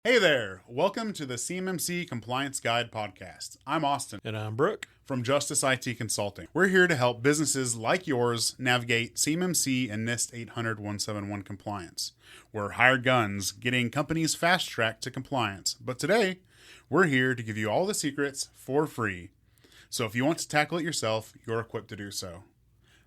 Hey there! Welcome to the CMMC Compliance Guide Podcast. I'm Austin. And I'm Brooke. From Justice IT Consulting. We're here to help businesses like yours navigate CMMC and NIST 800-171 compliance. We're hired guns, getting companies fast-tracked to compliance. But today, we're here to give you all the secrets for free. So if you want to tackle it yourself, you're equipped to do so.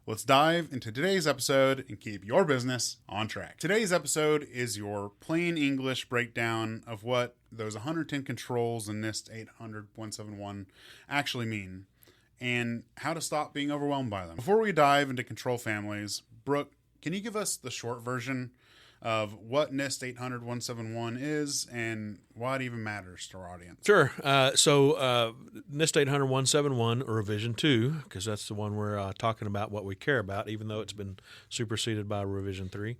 Let's dive into today's episode and keep your business on track. Today's episode is your plain English breakdown of what those 110 controls in NIST 800-171 actually mean and how to stop being overwhelmed by them. Before we dive into control families, Brooke, can you give us the short version of what NIST 800-171 is and why it even matters to our audience? Sure. So NIST 800-171, or Revision 2, because that's the one we're talking about what we care about, even though it's been superseded by Revision 3.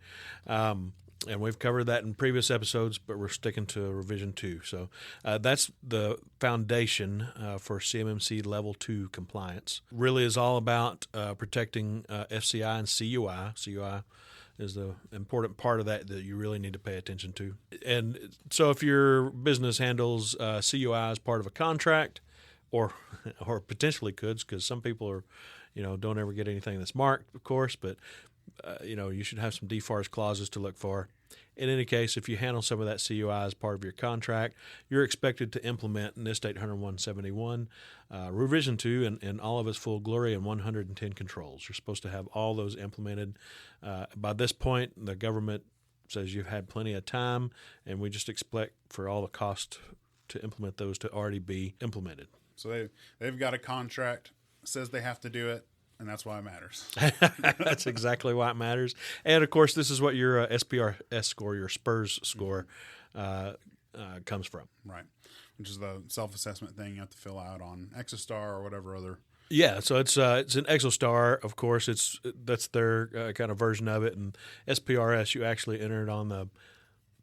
And we've covered that in previous episodes, but we're sticking to Revision 2. So that's the foundation for CMMC Level 2 compliance. Really is all about protecting FCI and CUI. CUI is the important part of that you really need to pay attention to. And so if your business handles CUI as part of a contract, or potentially could, because some people are, don't ever get anything that's marked, of course, but you should have some defarce clauses to look for. In any case, if you handle some of that CUI as part of your contract, you're expected to implement NIST 800-171, Revision 2, in all of its full glory, and 110 controls. You're supposed to have all those implemented. By this point, the government says you've had plenty of time, and we just expect for all the cost to implement those to already be implemented. So they've got a contract, says they have to do it, and that's why it matters. That's exactly why it matters. And, of course, this is what your SPRS score, your SPRS score, comes from. Right, which is the self-assessment thing you have to fill out on Exostar or whatever other. Yeah, so it's an Exostar, of course. That's their kind of version of it. And SPRS, you actually enter it on the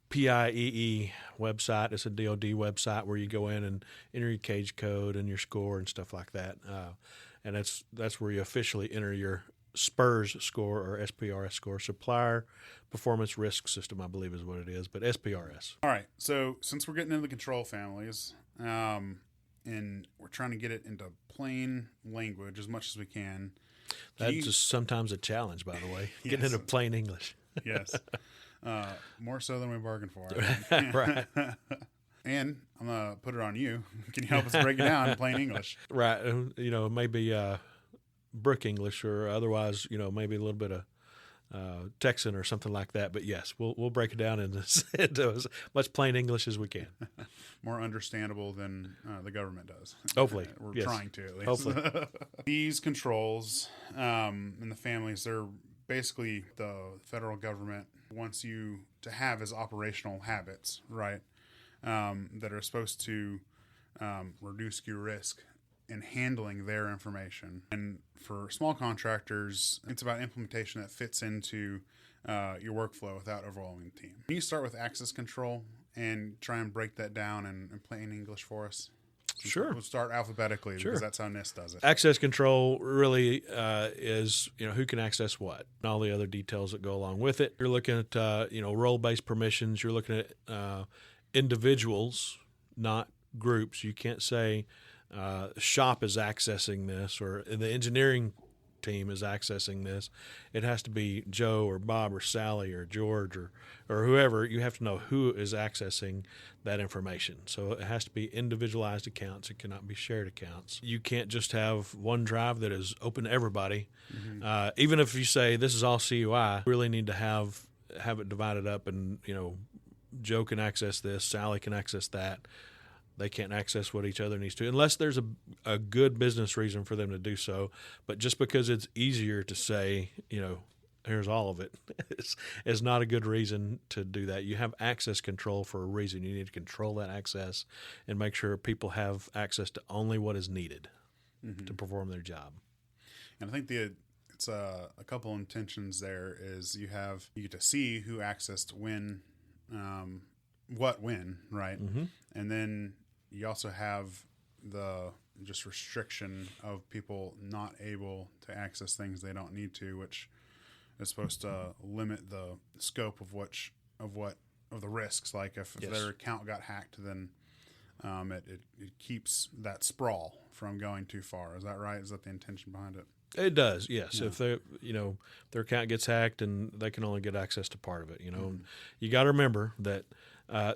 PIEE website. It's a DOD website where you go in and enter your cage code and your score and stuff like that. And that's where you officially enter your SPRS score, or SPRS score, Supplier Performance Risk System, I believe is what it is, but SPRS. All right, so since we're getting into the control families, and we're trying to get it into plain language as much as we can. That's just sometimes a challenge, by the way, Yes. getting into plain English. Yes, more so than we bargained for. Right. And I'm going to put it on you. Can you help us break it down in plain English? Right. Maybe Brooke English, or otherwise, maybe a little bit of Texan or something like that. But yes, we'll break it down into as much plain English as we can. More understandable than the government does. Hopefully. We're yes. trying to, at least. Hopefully. These controls and the families, they're basically the federal government wants you to have as operational habits, right? That are supposed to reduce your risk in handling their information. And for small contractors, it's about implementation that fits into your workflow without overwhelming the team. Can you start with access control and try and break that down in plain English for us? Sure. We'll start alphabetically Sure. because that's how NIST does it. Access control really is, who can access what, and all the other details that go along with it. You're looking at, role-based permissions. You're looking at individuals, not groups. You can't say shop is accessing this, or the engineering team is accessing this. It has to be Joe or Bob or Sally or George or whoever. You have to know who is accessing that information. So it has to be individualized accounts. It cannot be shared accounts. You can't just have one drive that is open to everybody. Mm-hmm. Even if you say this is all CUI, you really need to have it divided up, and Joe can access this, Sally can access that. They can't access what each other needs to, unless there's a good business reason for them to do so. But just because it's easier to say, here's all of it, is not a good reason to do that. You have access control for a reason. You need to control that access and make sure people have access to only what is needed to perform their job. And I think it's a couple intentions there is you get to see who accessed when, when, right? Mm-hmm. And then you also have the just restriction of people not able to access things they don't need to, which is supposed to limit the scope of what of the risks. Like if their account got hacked, then it keeps that sprawl from going too far. Is that right? Is that the intention behind it? It does, yes. Yeah. If their account gets hacked and they can only get access to part of it, you got to remember that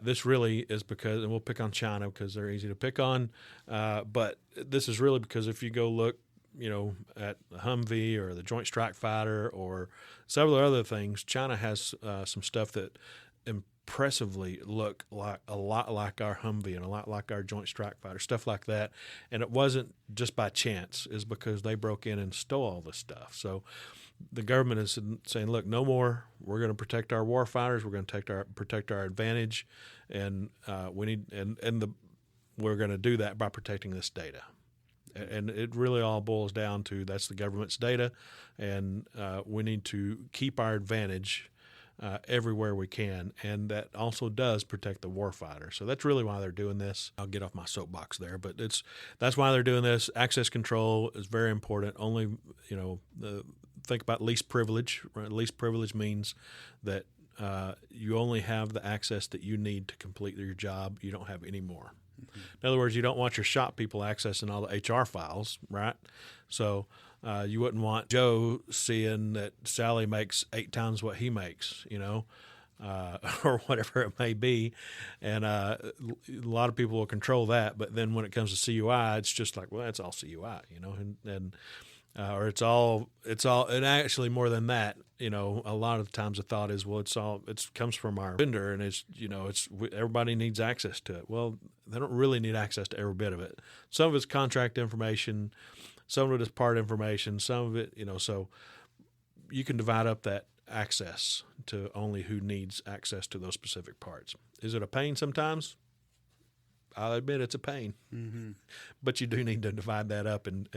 this really is because, and we'll pick on China because they're easy to pick on, but this is really because if you go look, at the Humvee or the Joint Strike Fighter or several other things, China has some stuff that impressively look like a lot like our Humvee and a lot like our Joint Strike Fighter, stuff like that. And it wasn't just by chance, is because they broke in and stole all this stuff. So the government is saying, look, no more. We're going to protect our war fighters. We're going to protect our advantage, and we're going to do that by protecting this data. And it really all boils down to that's the government's data, and we need to keep our advantage everywhere we can, and that also does protect the warfighter. So that's really why they're doing this. I'll get off my soapbox there, but that's why they're doing this. Access control is very important. Only, think about least privilege. Right? Least privilege means that you only have the access that you need to complete your job. You don't have any more. In other words, you don't want your shop people accessing all the HR files, right? So you wouldn't want Joe seeing that Sally makes 8 times what he makes, or whatever it may be. And a lot of people will control that. But then when it comes to CUI, it's just like, well, that's all CUI, or it's all, and actually more than that, a lot of the times the thought is, well, it comes from our vendor, and everybody needs access to it. Well, they don't really need access to every bit of it. Some of it's contract information, some of it is part information, some of it, so you can divide up that access to only who needs access to those specific parts. Is it a pain sometimes? I'll admit it's a pain, but you do need to divide that up and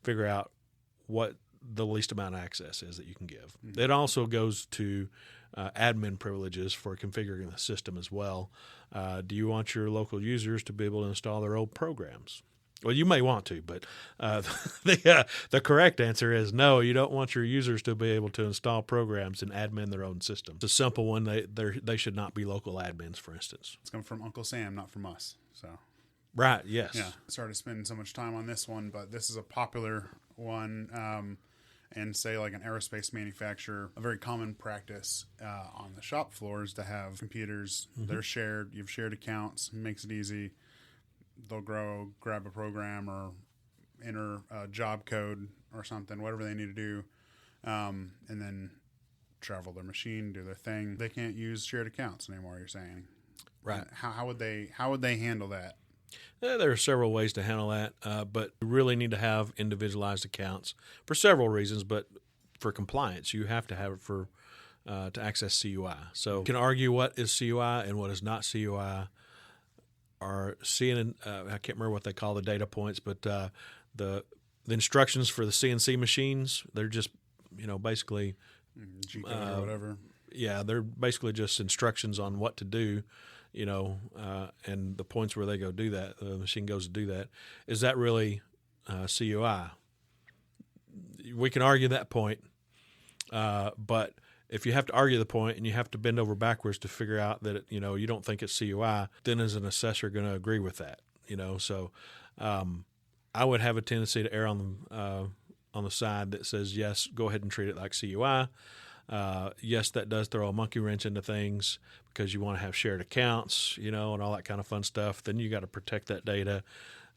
figure out what the least amount of access is that you can give. It also goes to admin privileges for configuring the system as well. Do you want your local users to be able to install their old programs? Well, you may want to, but the correct answer is no. You don't want your users to be able to install programs and admin their own system. It's a simple one. They should not be local admins, for instance. It's coming from Uncle Sam, not from us. So, right? Yes. Yeah. Sorry to spend so much time on this one, but this is a popular one. And say like an aerospace manufacturer, a very common practice on the shop floor is to have computers. They're shared. You've shared accounts. Makes it easy. They'll grab a program or enter a job code or something, whatever they need to do, and then travel their machine, do their thing. They can't use shared accounts anymore, you're saying. Right. How would they handle that? There are several ways to handle that, but you really need to have individualized accounts for several reasons, but for compliance, you have to have it for to access CUI. So you can argue what is CUI and what is not CUI. Or seeing, I can't remember what they call the data points, but the instructions for the CNC machines, they're just, basically G-code or whatever. Yeah, they're basically just instructions on what to do, and the points where they go do that, the machine goes to do that. Is that really CUI? We can argue that point, but if you have to argue the point and you have to bend over backwards to figure out that you don't think it's CUI, then is an assessor going to agree with that? So I would have a tendency to err on the side that says yes, go ahead and treat it like CUI. Yes, that does throw a monkey wrench into things because you want to have shared accounts, and all that kind of fun stuff. Then you got to protect that data.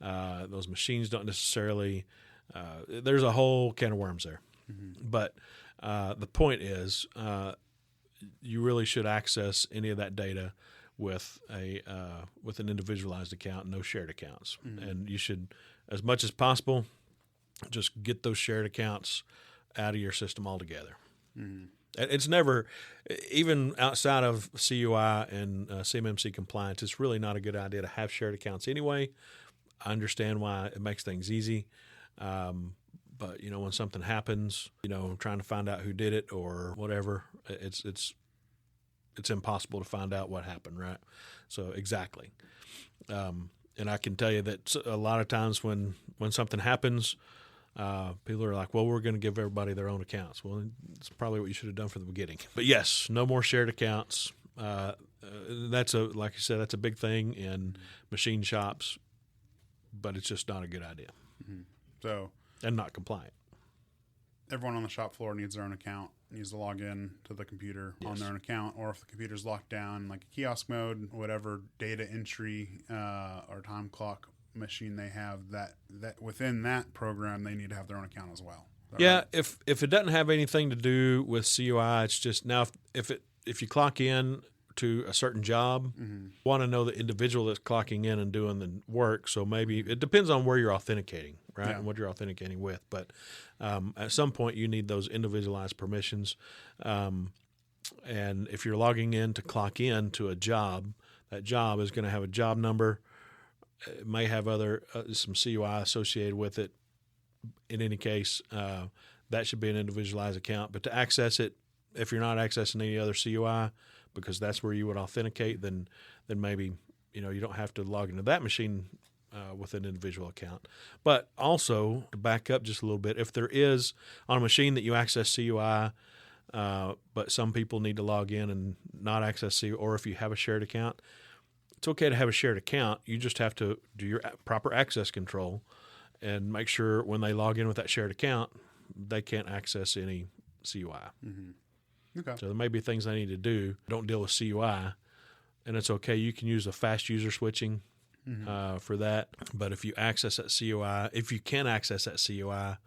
Those machines don't necessarily. There's a whole can of worms there, but. The point is, you really should access any of that data with an individualized account, no shared accounts, and you should, as much as possible, just get those shared accounts out of your system altogether. It's never, even outside of CUI and CMMC compliance, it's really not a good idea to have shared accounts anyway. I understand why it makes things easy. But when something happens, trying to find out who did it or whatever, it's impossible to find out what happened, right? So exactly, and I can tell you that a lot of times when something happens, people are like, "Well, we're going to give everybody their own accounts." Well, it's probably what you should have done from the beginning. But yes, no more shared accounts. Like you said, that's a big thing in machine shops, but it's just not a good idea. Mm-hmm. So, and not compliant. Everyone on the shop floor needs their own account, needs to log in to the computer on their own account, or if the computer's locked down, like a kiosk mode, whatever data entry or time clock machine they have, that within that program, they need to have their own account as well. Yeah, right? if it doesn't have anything to do with CUI, it's just now if you clock in to a certain job, want to know the individual that's clocking in and doing the work. So maybe it depends on where you're authenticating, right, and what you're authenticating with. But at some point, you need those individualized permissions. And if you're logging in to clock in to a job, that job is going to have a job number. It may have other some CUI associated with it. In any case, that should be an individualized account. But to access it, if you're not accessing any other CUI, because that's where you would authenticate, then maybe you don't have to log into that machine with an individual account. But also, to back up just a little bit, if there is on a machine that you access CUI, but some people need to log in and not access CUI, or if you have a shared account, it's okay to have a shared account. You just have to do your proper access control and make sure when they log in with that shared account, they can't access any CUI. Mm-hmm. Okay. So there may be things they need to do. Don't deal with CUI, and it's okay. You can use a fast user switching for that. But if you access that CUI, if you can access that CUI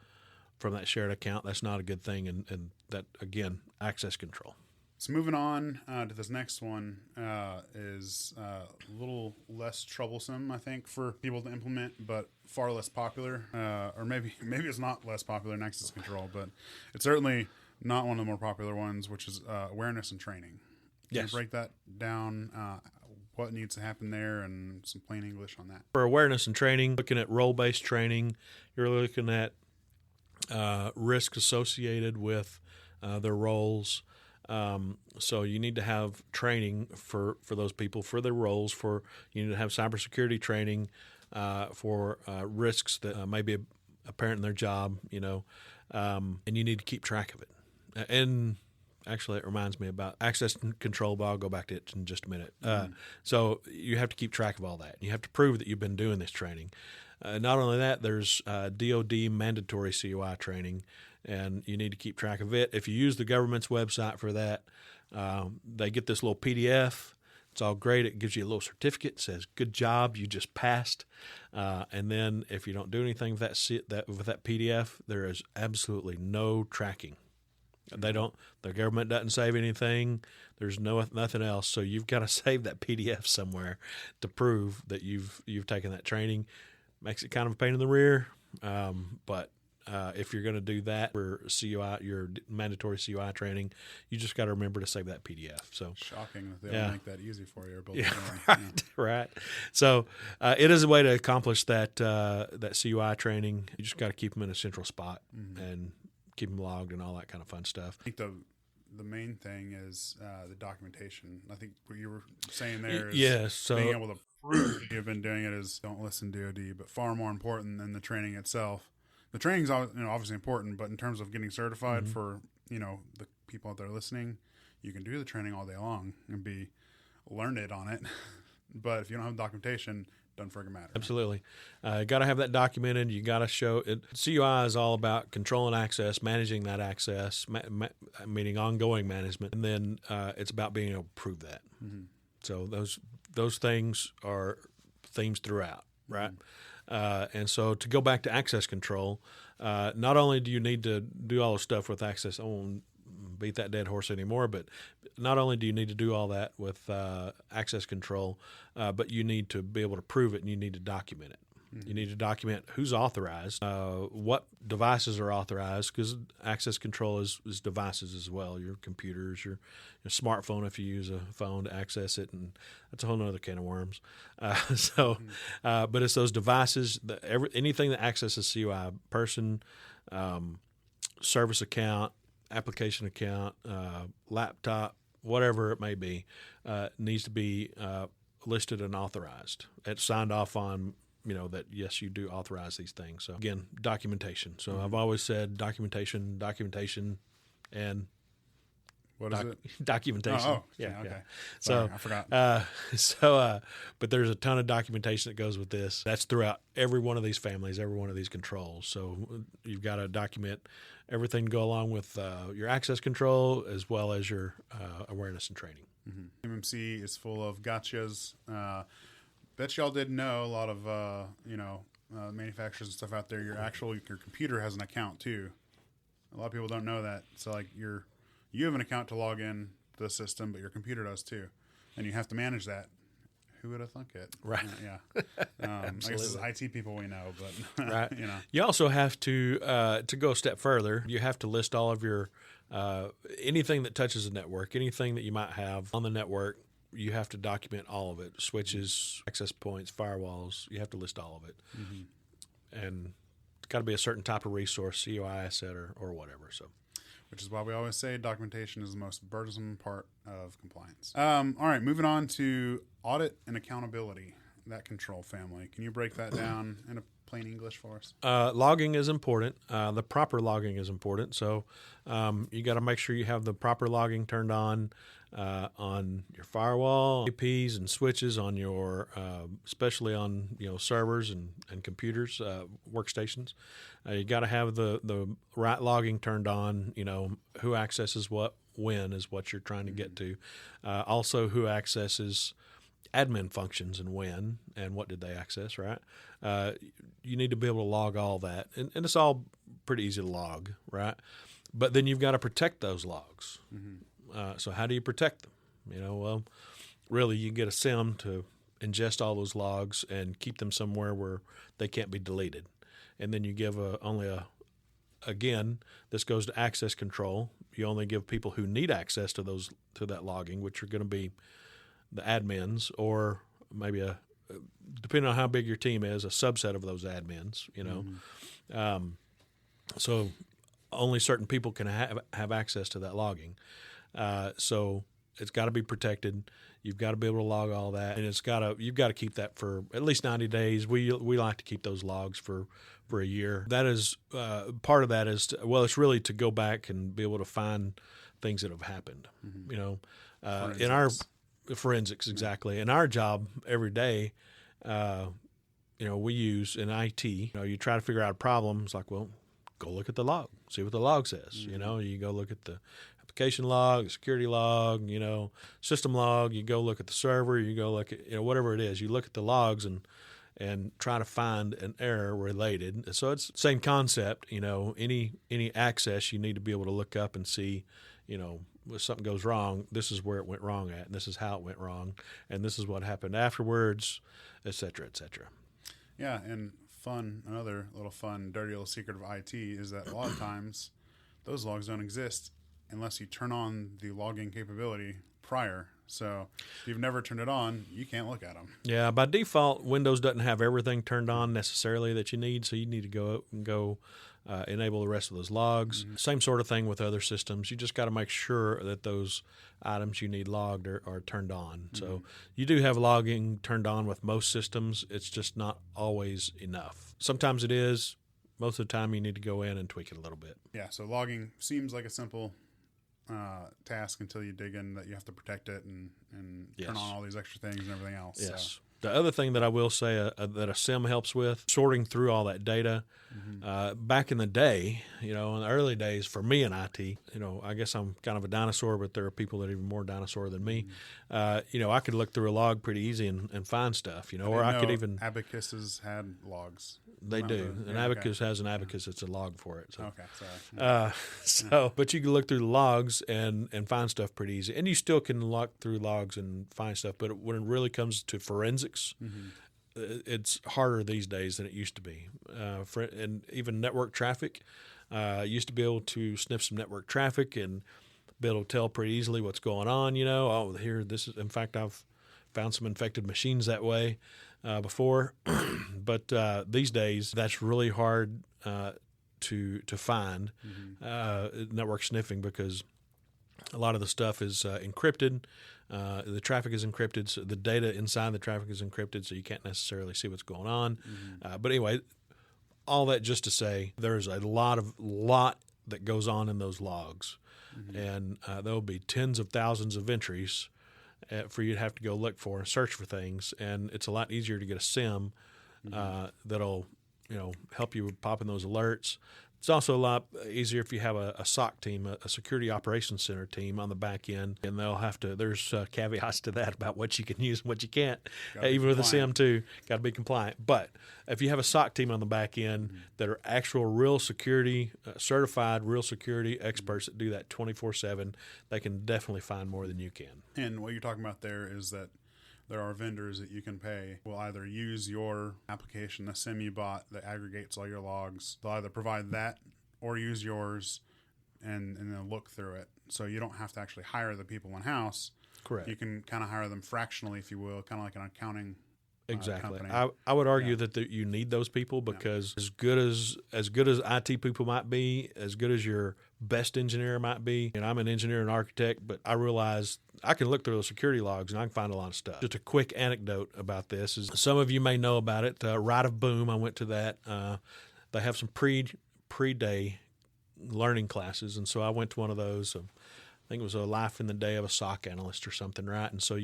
from that shared account, that's not a good thing. And that, again, access control. So moving on to this next one is a little less troublesome, I think, for people to implement, but far less popular. Or maybe it's not less popular in access control, but it's certainly not one of the more popular ones, which is awareness and training. Can you break that down? What needs to happen there, and some plain English on that? For awareness and training, looking at role-based training, you're looking at risks associated with their roles. So you need to have training for those people, for their roles. You need to have cybersecurity training for risks that may be apparent in their job, and you need to keep track of it. And actually, it reminds me about access control, but I'll go back to it in just a minute. So you have to keep track of all that. You have to prove that you've been doing this training. Not only that, there's DoD mandatory CUI training, and you need to keep track of it. If you use the government's website for that, they get this little PDF. It's all great. It gives you a little certificate. It says, "Good job, you just passed." And then if you don't do anything with that PDF, there is absolutely no tracking. The government doesn't save anything. There's nothing else. So you've got to save that PDF somewhere to prove that you've taken that training. Makes it kind of a pain in the rear, but if you're going to do that for CUI, your mandatory CUI training, you just got to remember to save that PDF. So shocking that they don't make that easy for you. Right. So it is a way to accomplish that CUI training. You just got to keep them in a central spot and keep them logged and all that kind of fun stuff. I think the main thing is the documentation. I think what you were saying there is being able to prove you've been doing it is don't listen DoD, but far more important than the training itself. The training's obviously important, but in terms of getting certified for the people out there listening, you can do the training all day long and be learned on it. But if you don't have documentation, doesn't friggin' matter. Absolutely. You got to have that documented. You got to show it. CUI is all about controlling access, managing that access, meaning ongoing management. And then it's about being able to prove that. Mm-hmm. So those things are themes throughout, right? And so to go back to access control, not only do you need to do all the stuff with access, I won't beat that dead horse anymore, but not only do you need to do all that with access control, but you need to be able to prove it and you need to document it. Mm-hmm. You need to document who's authorized, what devices are authorized, because access control is devices as well, your computers, your smartphone if you use a phone to access it, and that's a whole other can of worms. But it's those devices, anything that accesses CUI, person, service account, application account, laptop, whatever it may be, needs to be listed and authorized. It's signed off on, that yes, you do authorize these things. So again, documentation. So I've always said documentation, and What is it? Documentation. Oh, yeah. okay. Yeah. Sorry, I forgot. But there's a ton of documentation that goes with this. That's throughout every one of these families, every one of these controls. So you've got to document everything to go along with your access control as well as your awareness and training. CMMC is full of gotchas. Bet y'all didn't know a lot of manufacturers and stuff out there. Your computer has an account too. A lot of people don't know that. So like you have an account to log in to the system, but your computer does too, and you have to manage that. Who would have thunk it? Right. Yeah. I guess it's IT people we know, but right. You also have to go a step further. You have to list all of your anything that touches the network, anything that you might have on the network. You have to document all of it: switches, access points, firewalls. You have to list all of it, and it's got to be a certain type of resource, COI asset or whatever. So. Which is why we always say documentation is the most burdensome part of compliance. All right, moving on to audit and accountability, that control family. Can you break that down in plain English for us? Logging is important. The proper logging is important. So you got to make sure you have the proper logging turned on your firewall, APs and switches, on your especially on servers and computers, workstations. You got to have the right logging turned on. Who accesses what, when is what you're trying to get to. Also, who accesses admin functions and when, and what did they access, right? You need to be able to log all that. And it's all pretty easy to log, right? But then you've got to protect those logs. So how do you protect them? Well, really you get a SIM to ingest all those logs and keep them somewhere where they can't be deleted. And then you give again, this goes to access control. You only give people who need access to that logging, which are going to be the admins, or maybe depending on how big your team is, a subset of those admins, so only certain people can have access to that logging. So it's got to be protected. You've got to be able to log all that, and you've got to keep that for at least 90 days. We like to keep those logs for a year. That is part of that is it's really to go back and be able to find things that have happened. In our forensics, exactly. In our job every day, we use in IT. You try to figure out a problem. It's like, well, go look at the log, see what the log says. You go look at the application log, the security log, system log. You go look at the server. You go look at whatever it is. You look at the logs and try to find an error related. So it's the same concept. Any access you need to be able to look up and see. If something goes wrong, this is where it went wrong at, and this is how it went wrong, and this is what happened afterwards, et cetera, et cetera. Yeah, and another little dirty little secret of IT is that a lot of times those logs don't exist unless you turn on the logging capability prior. So if you've never turned it on, you can't look at them. Yeah, by default, Windows doesn't have everything turned on necessarily that you need, so you need to go enable the rest of those logs. Same sort of thing with other systems. You just got to make sure that those items you need logged are turned on. So you do have logging turned on with most systems. It's just not always enough. Sometimes it is. Most of the time you need to go in and tweak it a little bit. Yeah, so logging seems like a simple task until you dig in that you have to protect it and turn on all these extra things and everything else. Yes. So. The other thing that I will say that a SIM helps with, sorting through all that data. Back in the day, in the early days for me in IT, I guess I'm kind of a dinosaur, but there are people that are even more dinosaur than me. I could look through a log pretty easy and find stuff, or I could even... Abacuses had logs. They do. An Abacus has an Abacus. It's a log for it. So. Okay, sorry. But you can look through the logs and find stuff pretty easy. And you still can look through logs and find stuff. But when it really comes to forensics, it's harder these days than it used to be. And even network traffic, used to be able to sniff some network traffic and be able to tell pretty easily what's going on. In fact, I've found some infected machines that way before. But these days, that's really hard to find network sniffing, because a lot of the stuff is encrypted. The traffic is encrypted, so the data inside the traffic is encrypted, so you can't necessarily see what's going on. But anyway, all that just to say, there's a lot that goes on in those logs. And there'll be tens of thousands of entries for you to have to go look for and search for things. And it's a lot easier to get a SIM that'll, help you with popping those alerts. It's also a lot easier if you have a SOC team, a Security Operations Center team on the back end, and they'll have to. There's caveats to that about what you can use and what you can't, even with a SIM too. Got to be compliant. But if you have a SOC team on the back end that are actual real security, certified real security experts that do that 24/7, they can definitely find more than you can. And what you're talking about there is that there are vendors that you can pay will either use your application, the SIM you bought that aggregates all your logs. They'll either provide that or use yours and then look through it. So you don't have to actually hire the people in-house. Correct. You can kind of hire them fractionally, if you will, kind of like an accounting Exactly. company. I would argue that you need those people because as good as IT people might be, as good as your best engineer might be, and I'm an engineer and architect, but I realize I can look through those security logs and I can find a lot of stuff. Just a quick anecdote about this is some of you may know about it. Rite of Boom, I went to that. They have some pre-day learning classes, and so I went to one of those. I think it was a life in the day of a SOC analyst or something, right? And so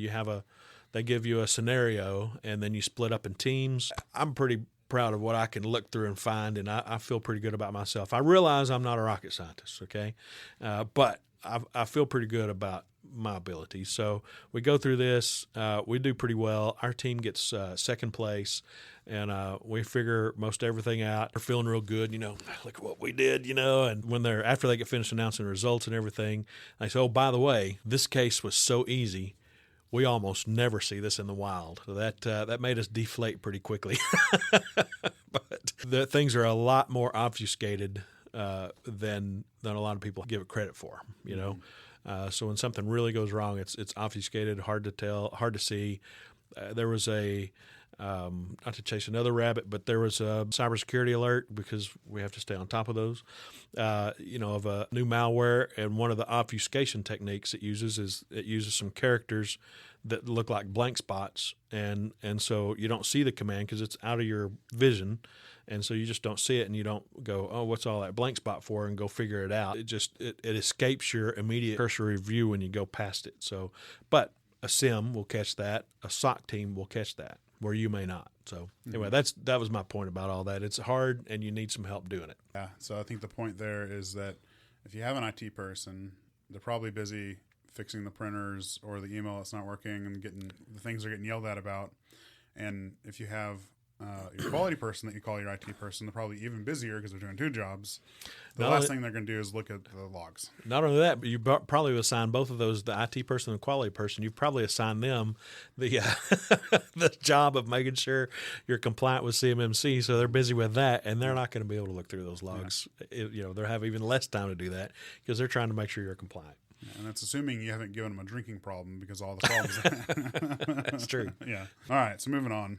they give you a scenario, and then you split up in teams. I'm pretty proud of what I can look through and find, and I feel pretty good about myself. I realize I'm not a rocket scientist, okay? But I feel pretty good about my ability. So we go through this. We do pretty well. Our team gets second place, and we figure most everything out. We're feeling real good, look at what we did, and when after they get finished announcing the results and everything, I say, oh, by the way, this case was so easy. We almost never see this in the wild. That made us deflate pretty quickly. But the things are a lot more obfuscated than a lot of people give it credit for. So when something really goes wrong, it's obfuscated, hard to tell, hard to see. There was not to chase another rabbit, but there was a cybersecurity alert because we have to stay on top of those, of a new malware. And one of the obfuscation techniques it uses some characters that look like blank spots. And so you don't see the command because it's out of your vision. And so you just don't see it and you don't go, oh, what's all that blank spot for, and go figure it out. It escapes your immediate cursory view when you go past it. So, but a SIM will catch that. A SOC team will catch that, where you may not. So anyway, that was my point about all that. It's hard, and you need some help doing it. Yeah. So I think the point there is that if you have an IT person, they're probably busy fixing the printers or the email that's not working and the things they're getting yelled at about. And if you have your quality person that you call your IT person, they're probably even busier because they're doing two jobs. The last thing they're going to do is look at the logs. Not only that, but you probably assign both of those, the IT person and the quality person, you probably assign them the the job of making sure you're compliant with CMMC. So they're busy with that, and they're not going to be able to look through those logs. Yeah. They have even less time to do that because they're trying to make sure you're compliant. Yeah, and that's assuming you haven't given them a drinking problem because all the problems. That's true. Yeah. All right. So moving on.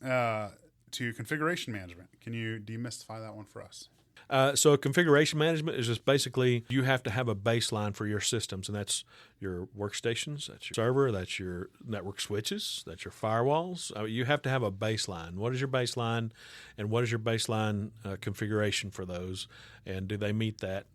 To configuration management. Can you demystify that one for us? So configuration management is just basically you have to have a baseline for your systems, and that's your workstations, that's your server, that's your network switches, that's your firewalls. You have to have a baseline. What is your baseline, and what is your baseline configuration for those, and do they meet that,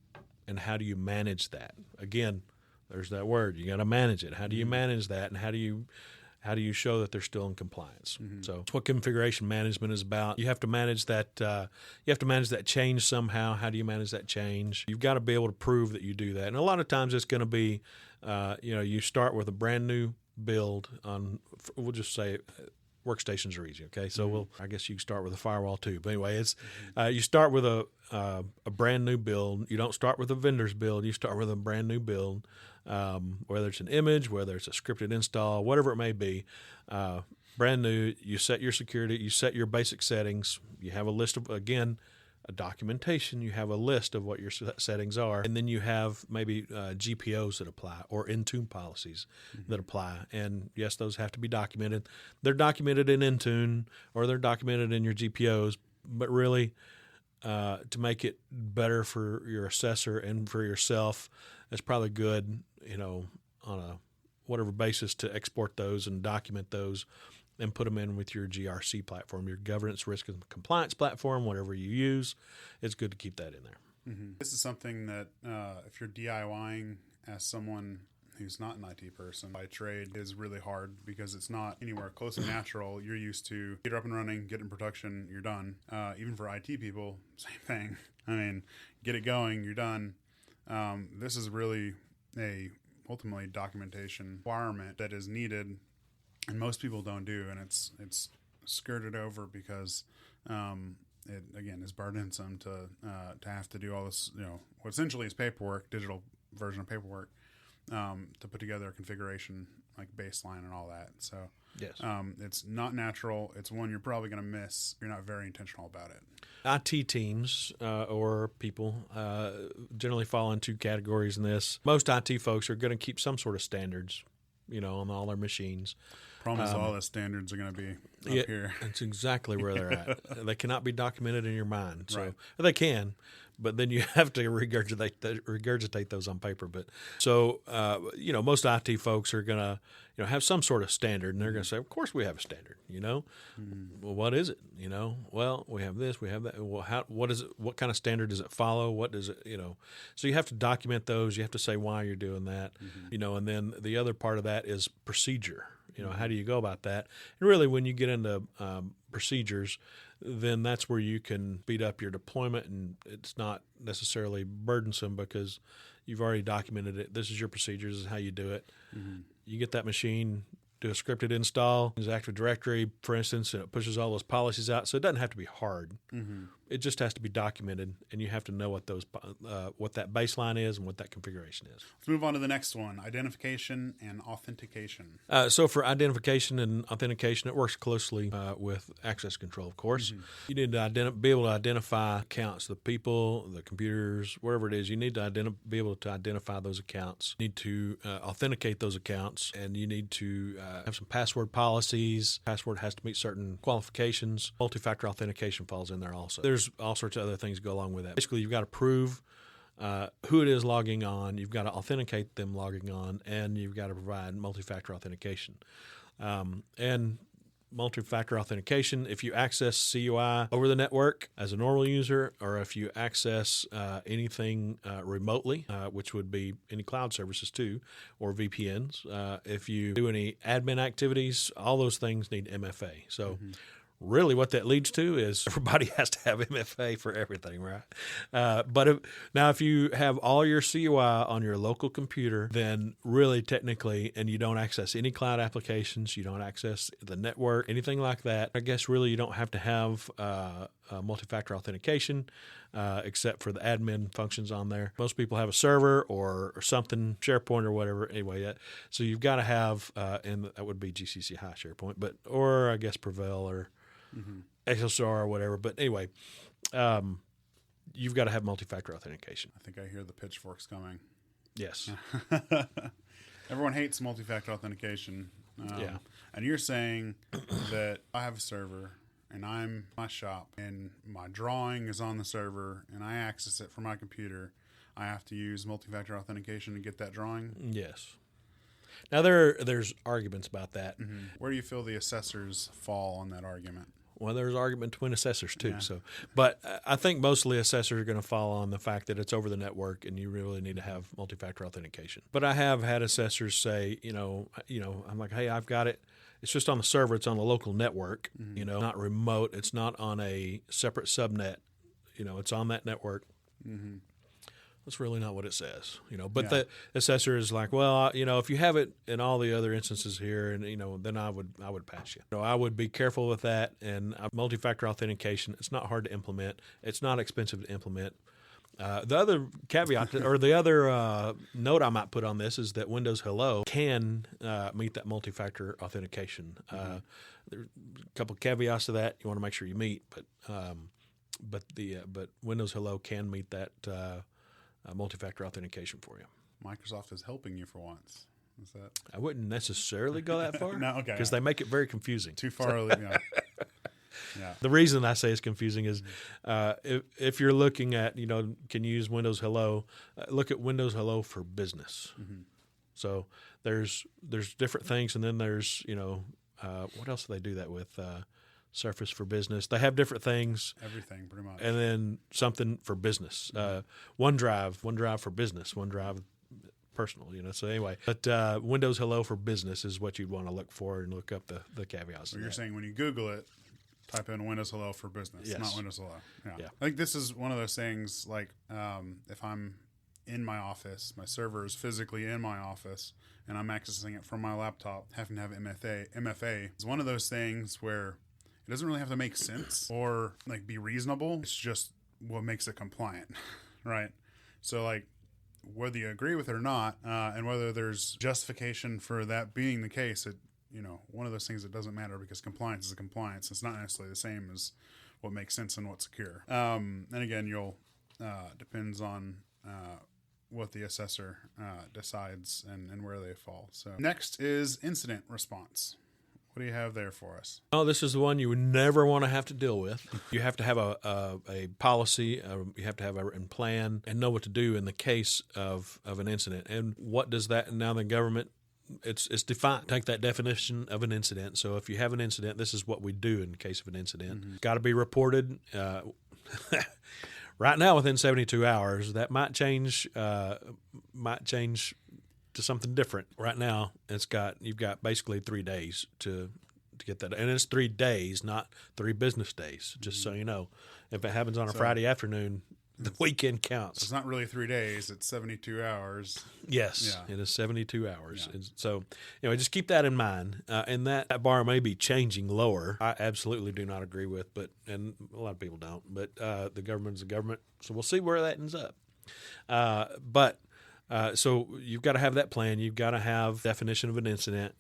and how do you manage that? Again, there's that word. You got to manage it. How do you manage that, and how do you show that they're still in compliance? So that's what configuration management is about. You have to manage that. You have to manage that change somehow. How do you manage that change? You've got to be able to prove that you do that. And a lot of times it's going to be, you start with a brand new build on. We'll just say workstations are easy. Okay, so I guess you can start with a firewall too. But anyway, it's you start with a brand new build. You don't start with a vendor's build. You start with a brand new build. Whether it's an image, whether it's a scripted install, whatever it may be, brand new, you set your security, you set your basic settings, you have a list of, again, a documentation, you have a list of what your settings are, and then you have maybe GPOs that apply or Intune policies that apply. And yes, those have to be documented. They're documented in Intune or they're documented in your GPOs, but really to make it better for your assessor and for yourself, it's probably good, on a whatever basis to export those and document those and put them in with your GRC platform, your governance, risk, and compliance platform, whatever you use. It's good to keep that in there. This is something that if you're DIYing as someone who's not an IT person by trade is really hard because it's not anywhere close to natural. You're used to get up and running, get in production, you're done. Even for IT people, same thing. I mean, get it going, you're done. This is really ultimately documentation requirement that is needed, and most people don't do, and it's skirted over because it again is burdensome to have to do all this, what essentially is paperwork, digital version of paperwork. To put together a configuration like baseline and all that. So yes, it's not natural. It's one you're probably going to miss. You're not very intentional about it. IT teams or people generally fall into categories in this. Most IT folks are going to keep some sort of standards, on all their machines. Problem is all the standards are going to be up here. That's exactly where they're at. They cannot be documented in your mind. So right. They can, but then you have to regurgitate those on paper. But so, most IT folks are going to, have some sort of standard, and they're going to say, of course we have a standard, Well, what is it? Well, we have this, we have that. Well, what is it? What kind of standard does it follow? What does it, So you have to document those. You have to say why you're doing that, and then the other part of that is procedure. How do you go about that? And really, when you get into procedures, then that's where you can speed up your deployment, and it's not necessarily burdensome because you've already documented it. This is your procedures. This is how you do it. You get that machine, do a scripted install, use Active Directory, for instance, and it pushes all those policies out. So it doesn't have to be hard. It just has to be documented, and you have to know what that baseline is and what that configuration is. Let's move on to the next one, identification and authentication. So for identification and authentication, it works closely with access control, of course. You need to be able to identify accounts, the people, the computers, whatever it is. You need to be able to identify those accounts. You need to authenticate those accounts, and you need to have some password policies. Password has to meet certain qualifications. Multi-factor authentication falls in there also. There's all sorts of other things go along with that. Basically, you've got to prove who it is logging on. You've got to authenticate them logging on, and you've got to provide multi-factor authentication. And multi-factor authentication, if you access CUI over the network as a normal user, or if you access anything remotely, which would be any cloud services too, or VPNs, if you do any admin activities, all those things need MFA. So really what that leads to is everybody has to have MFA for everything, right? But if you have all your CUI on your local computer, then really technically, and you don't access any cloud applications, you don't access the network, anything like that, I guess really you don't have to have multi-factor authentication except for the admin functions on there. Most people have a server or something, SharePoint or whatever. Anyway, so you've got to have, and that would be GCC High SharePoint, or I guess Prevail or XSR or whatever. But anyway, you've got to have multi-factor authentication. I think I hear the pitchforks coming. Yes. Everyone hates multi-factor authentication. And you're saying that I have a server and I'm my shop and my drawing is on the server and I access it from my computer. I have to use multi-factor authentication to get that drawing? Yes. Now, there's arguments about that. Where do you feel the assessors fall on that argument? Well, there's argument between assessors too. Yeah. So, but I think mostly assessors are going to fall on the fact that it's over the network and you really need to have multi-factor authentication. But I have had assessors say, I'm like, hey, I've got it. It's just on the server. It's on the local network. Not remote. It's not on a separate subnet. It's on that network. That's really not what it says, But the assessor is like, well, if you have it in all the other instances here, and then I would pass you. I would be careful with that. And multi-factor authentication, it's not hard to implement. It's not expensive to implement. The other caveat or the other note I might put on this is that Windows Hello can meet that multi-factor authentication. There's a couple of caveats to that you want to make sure you meet, but Windows Hello can meet that. Multi-factor authentication for you. Microsoft is helping you for once. Is that? I wouldn't necessarily go that far. No, okay. Because they make it very confusing. Too far. Yeah. The reason I say it's confusing is if you're looking at, can you use Windows Hello, look at Windows Hello for Business. So there's different things, and then there's, what else do they do that with? Surface for Business. They have different things. Everything, pretty much. And then something for business. OneDrive for business, OneDrive personal, So anyway, but Windows Hello for Business is what you'd want to look for and look up the caveats. So you're saying when you Google it, type in Windows Hello for Business, not Windows Hello. Yeah. I think this is one of those things like if I'm in my office, my server is physically in my office, and I'm accessing it from my laptop, having to have MFA. It's one of those things where it doesn't really have to make sense or like be reasonable. It's just what makes it compliant, right? So like whether you agree with it or not, and whether there's justification for that being the case, one of those things that doesn't matter because compliance is a compliance. It's not necessarily the same as what makes sense and what's secure. And again, depends on what the assessor decides and where they fall. So next is incident response. What do you have there for us? Oh, this is the one you would never want to have to deal with. You have to have a policy, you have to have a written plan, and know what to do in the case of an incident. And what does that, now the government, it's defined. Take that definition of an incident. So if you have an incident, this is what we do in case of an incident. Mm-hmm. Got to be reported. Right now, within 72 hours, that might change to something different. Right now, you've got basically 3 days to get that, and it's 3 days, not 3 business days. Just so you know, if it happens on a Friday afternoon, the weekend counts. It's not really 3 days; it's 72 hours. Yes, it is 72 hours. Yeah. So, just keep that in mind. And that bar may be changing lower. I absolutely do not agree with, and a lot of people don't. But the government is the government, so we'll see where that ends up. So you've got to have that plan. You've got to have definition of an incident.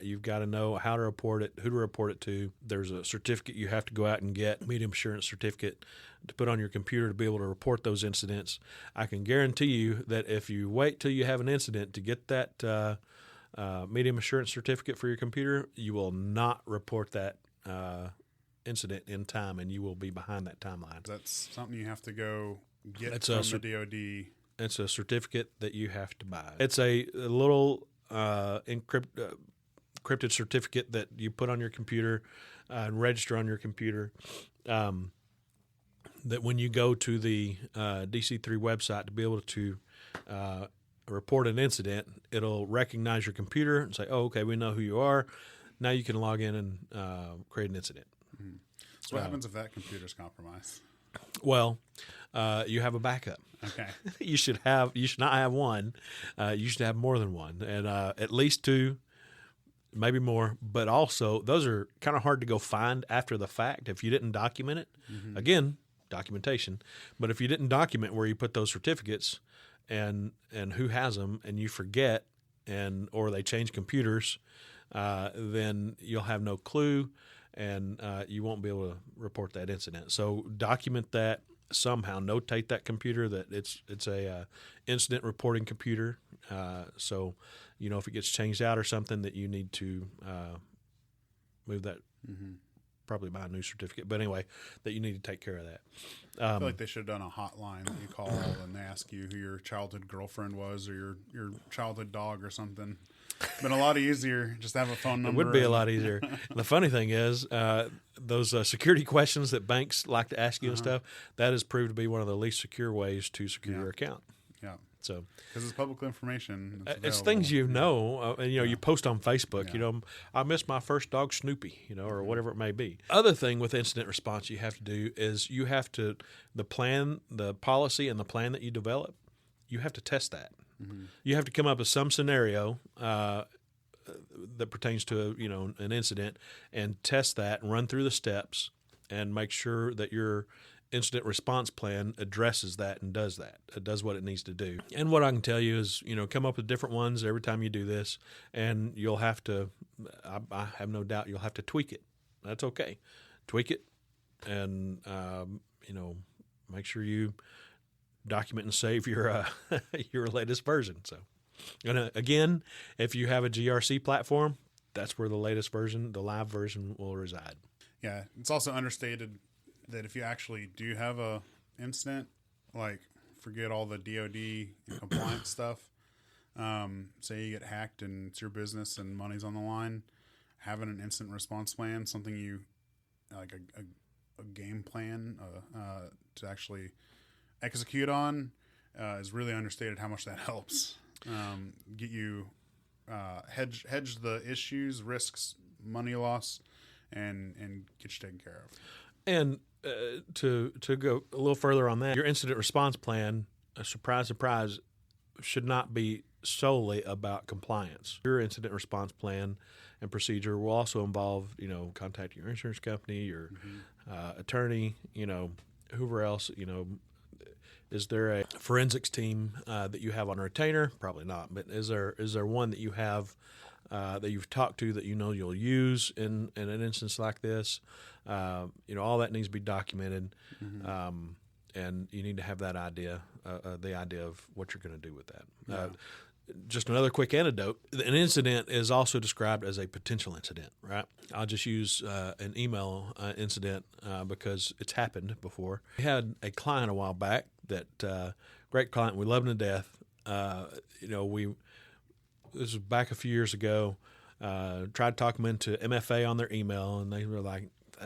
You've got to know how to report it, who to report it to. There's a certificate you have to go out and get, medium assurance certificate, to put on your computer to be able to report those incidents. I can guarantee you that if you wait till you have an incident to get that medium assurance certificate for your computer, you will not report that incident in time, and you will be behind that timeline. That's something you have to go get from the DoD. It's a certificate that you have to buy. It's a little encrypted certificate that you put on your computer and register on your computer. That when you go to the DC3 website to be able to report an incident, it'll recognize your computer and say, "Oh, okay, we know who you are. Now you can log in and create an incident." Mm-hmm. So what happens if that computer's compromised? Well, you have a backup. Okay. You should not have one. You should have more than one, and at least 2, maybe more. But also, those are kind of hard to go find after the fact if you didn't document it. Mm-hmm. Again, documentation. But if you didn't document where you put those certificates and who has them, and you forget, or they change computers, then you'll have no clue. And you won't be able to report that incident. So document that somehow. Notate that computer that it's a incident reporting computer. So if it gets changed out or something, that you need to move that. Mm-hmm. Probably buy a new certificate. But anyway, that you need to take care of that. I feel like they should have done a hotline that you call and they ask you who your childhood girlfriend was or your childhood dog or something. Been a lot easier just to have a phone number. It would be a lot easier. The funny thing is, those security questions that banks like to ask you and stuff, that has proved to be one of the least secure ways to secure your account. Yeah. So because it's public information, it's things and you post on Facebook. Yeah. I miss my first dog Snoopy, or whatever it may be. Other thing with incident response you have to do is you have to the policy and the plan that you develop. You have to test that. Mm-hmm. You have to come up with some scenario that pertains to an incident and test that and run through the steps and make sure that your incident response plan addresses that and does that. It does what it needs to do. And what I can tell you is, come up with different ones every time you do this, and you'll have to, I have no doubt you'll have to tweak it. That's okay. Tweak it and, make sure you document and save your your latest version. So, and again, if you have a GRC platform, that's where the latest version, the live version, will reside. Yeah, it's also understated that if you actually do have a incident, like forget all the DoD and compliance stuff. Say you get hacked and it's your business and money's on the line, having an incident response plan, something you like a game plan to actually execute on is really understated how much that helps. Get you hedge the issues, risks, money loss, and get you taken care of. And to go a little further on that, your incident response plan, surprise, should not be solely about compliance. Your incident response plan and procedure will also involve, contacting your insurance company, your attorney, whoever else, Is there a forensics team that you have on a retainer? Probably not. But is there one that you have that you've talked to that you'll use in an instance like this? All that needs to be documented, and you need to have that idea, the idea of what you're going to do with that. Yeah. Just another quick anecdote. An incident is also described as a potential incident, right? I'll just use an email incident because it's happened before. We had a client a while back that great client. We love him to death. This was back a few years ago. Tried to talk them into MFA on their email, and they were like,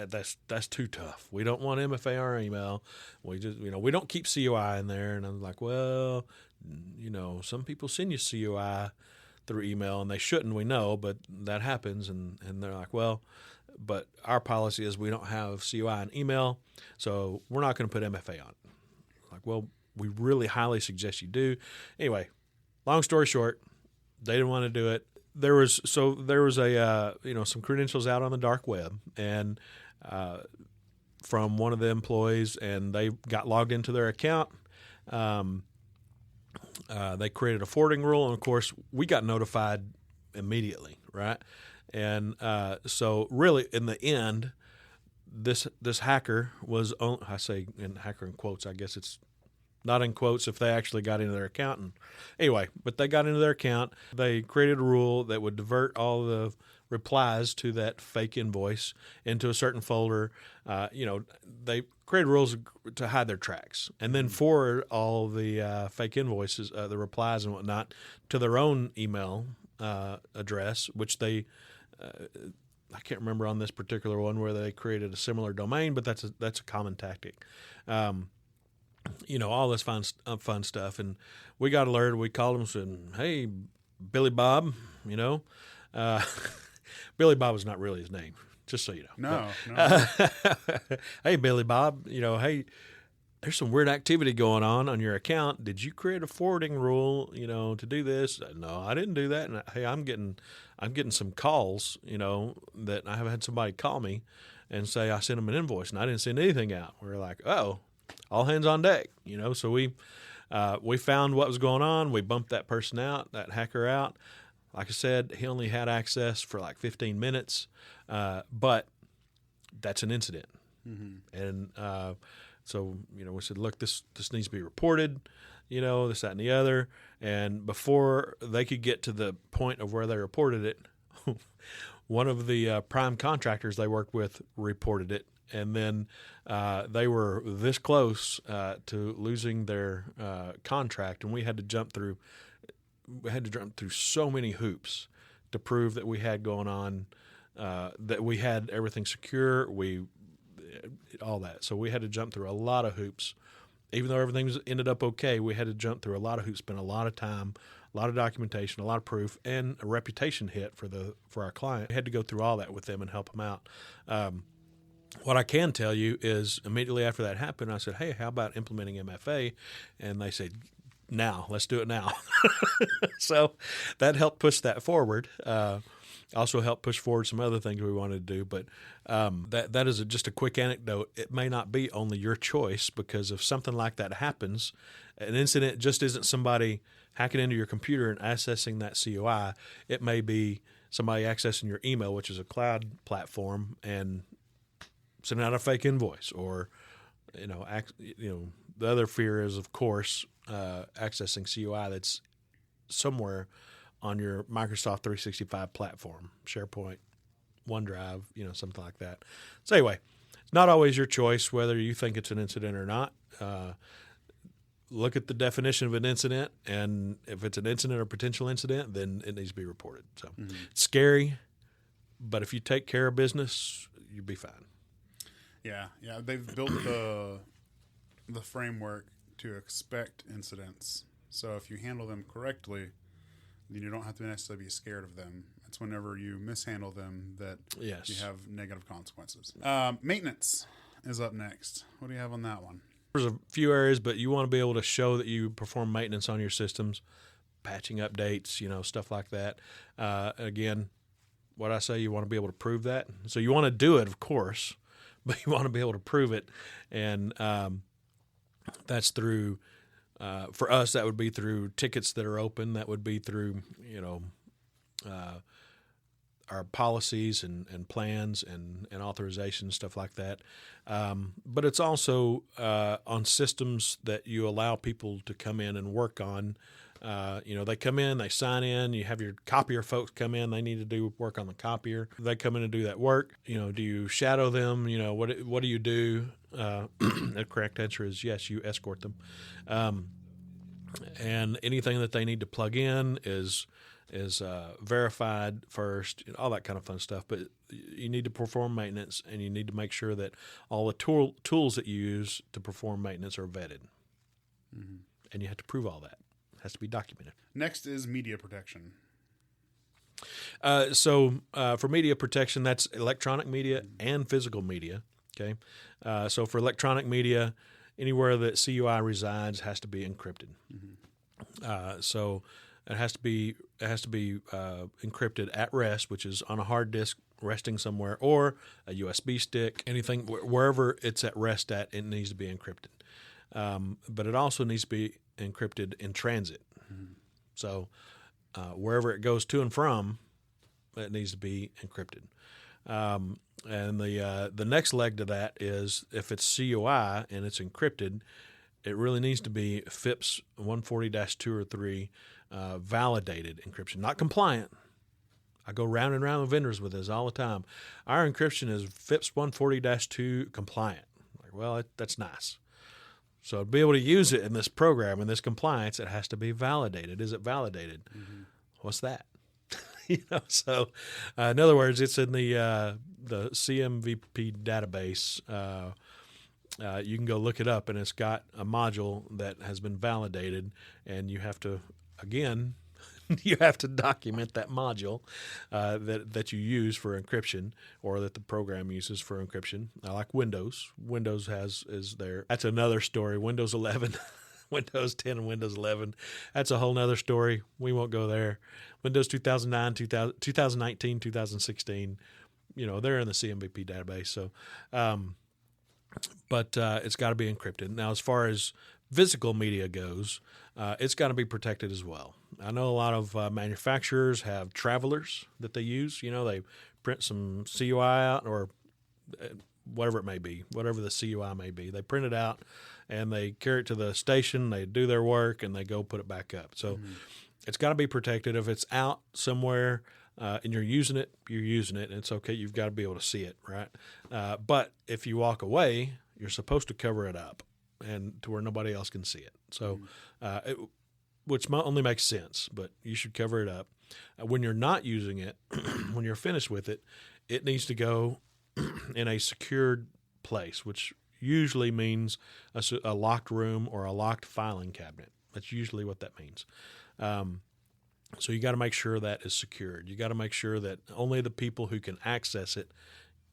that's too tough. We don't want MFA on our email. We just, we don't keep COI in there. And I was like, well, some people send you COI through email, and they shouldn't, we know, but that happens. And they're like, well, but our policy is we don't have COI in email, so we're not going to put MFA on it. Like, well, we really highly suggest you do. Anyway, long story short, they didn't want to do it. There was a some credentials out on the dark web, and from one of the employees, and they got logged into their account. They created a forwarding rule, and of course, we got notified immediately, right? And so, really, in the end, this hacker was I say in hacker in quotes. I guess it's not in quotes if they actually got into their account. And anyway, but they got into their account. They created a rule that would divert all the replies to that fake invoice into a certain folder. They created rules to hide their tracks and then forward all the fake invoices, the replies and whatnot, to their own email address, which they I can't remember on this particular one where they created a similar domain, but that's a common tactic. All this fun stuff. And we got alerted. We called him and said, hey, Billy Bob, Billy Bob was not really his name, just so you know. No. Hey, Billy Bob, hey, there's some weird activity going on your account. Did you create a forwarding rule, to do this? No, I didn't do that. And hey, I'm getting some calls, that I have had somebody call me and say I sent them an invoice and I didn't send anything out. We're like, oh, all hands on deck, So we found what was going on. We bumped that person out, that hacker out. Like I said, he only had access for like 15 minutes, but that's an incident. Mm-hmm. And so, we said, look, this needs to be reported, this, that, and the other. And before they could get to the point of where they reported it, one of the prime contractors they worked with reported it. And then they were this close to losing their contract, and we had to jump through so many hoops to prove that we had going on, that we had everything secure, all that. So we had to jump through a lot of hoops. Even though everything ended up okay, we had to jump through a lot of hoops, spend a lot of time, a lot of documentation, a lot of proof, and a reputation hit for our client. We had to go through all that with them and help them out. What I can tell you is immediately after that happened, I said, hey, how about implementing MFA? And they said, now, let's do it now. So that helped push that forward. Also helped push forward some other things we wanted to do. But that is just a quick anecdote. It may not be only your choice, because if something like that happens, an incident just isn't somebody hacking into your computer and accessing that COI. It may be somebody accessing your email, which is a cloud platform, and sending out a fake invoice, or the other fear is, of course, accessing COI that's somewhere on your Microsoft 365 platform, SharePoint, OneDrive, something like that. So anyway, it's not always your choice whether you think it's an incident or not. Look at the definition of an incident, and if it's an incident or potential incident, then it needs to be reported. So It's scary, but if you take care of business, you'll be fine. Yeah. They've built the framework to expect incidents. So if you handle them correctly, then you don't have to necessarily be scared of them. It's whenever you mishandle them that Yes. you have negative consequences. Maintenance is up next. What do you have on that one? There's a few areas, but you want to be able to show that you perform maintenance on your systems, patching updates, stuff like that. Again, what I say, you want to be able to prove that. So you want to do it, of course, but you want to be able to prove it. And that's through, for us, that would be through tickets that are open. That would be through, our policies and plans and authorizations, stuff like that. But it's also on systems that you allow people to come in and work on. They come in, they sign in, you have your copier folks come in, they need to do work on the copier. They come in and do that work. Do you shadow them? What do you do? The correct answer is yes, you escort them. And anything that they need to plug in is verified first, all that kind of fun stuff. But you need to perform maintenance, and you need to make sure that all the tools that you use to perform maintenance are vetted. Mm-hmm. And you have to prove all that. It has to be documented. Next is media protection. For media protection, that's electronic media and physical media. Okay, so for electronic media, anywhere that CUI resides has to be encrypted. Mm-hmm. So it has to be encrypted at rest, which is on a hard disk resting somewhere, or a USB stick. Anything wherever it's at rest at, it needs to be encrypted. But it also needs to be encrypted in transit. Mm-hmm. So wherever it goes to and from, it needs to be encrypted. And the next leg to that is if it's CUI and it's encrypted, it really needs to be FIPS 140-2 or 3 validated encryption, not compliant. I go round and round with vendors with this all the time. Our encryption is FIPS 140-2 compliant. That's nice. So to be able to use it in this program, in this compliance, it has to be validated. Is it validated? Mm-hmm. What's that? So in other words, it's in the CMVP database. You can go look it up, and it's got a module that has been validated, and you have to, again, document that module that you use for encryption, or that the program uses for encryption. Like Windows. Windows is there. That's another story. Windows 11, Windows 10 and Windows 11. That's a whole nother story. We won't go there. Windows 2009, 2019, 2016, they're in the CMVP database. So, but it's got to be encrypted. Now, as far as physical media goes, it's got to be protected as well. I know a lot of manufacturers have travelers that they use. They print some CUI out, or whatever it may be, whatever the CUI may be. They print it out, and they carry it to the station. They do their work, and they go put it back up. So it's got to be protected. If it's out somewhere and you're using it, and it's okay. You've got to be able to see it, right? But if you walk away, you're supposed to cover it up, and to where nobody else can see it. So, which only makes sense, but you should cover it up. When you're not using it, when you're finished with it, it needs to go in a secured place, which usually means a locked room or a locked filing cabinet. That's usually what that means. So you got to make sure that is secured. You got to make sure that only the people who can access it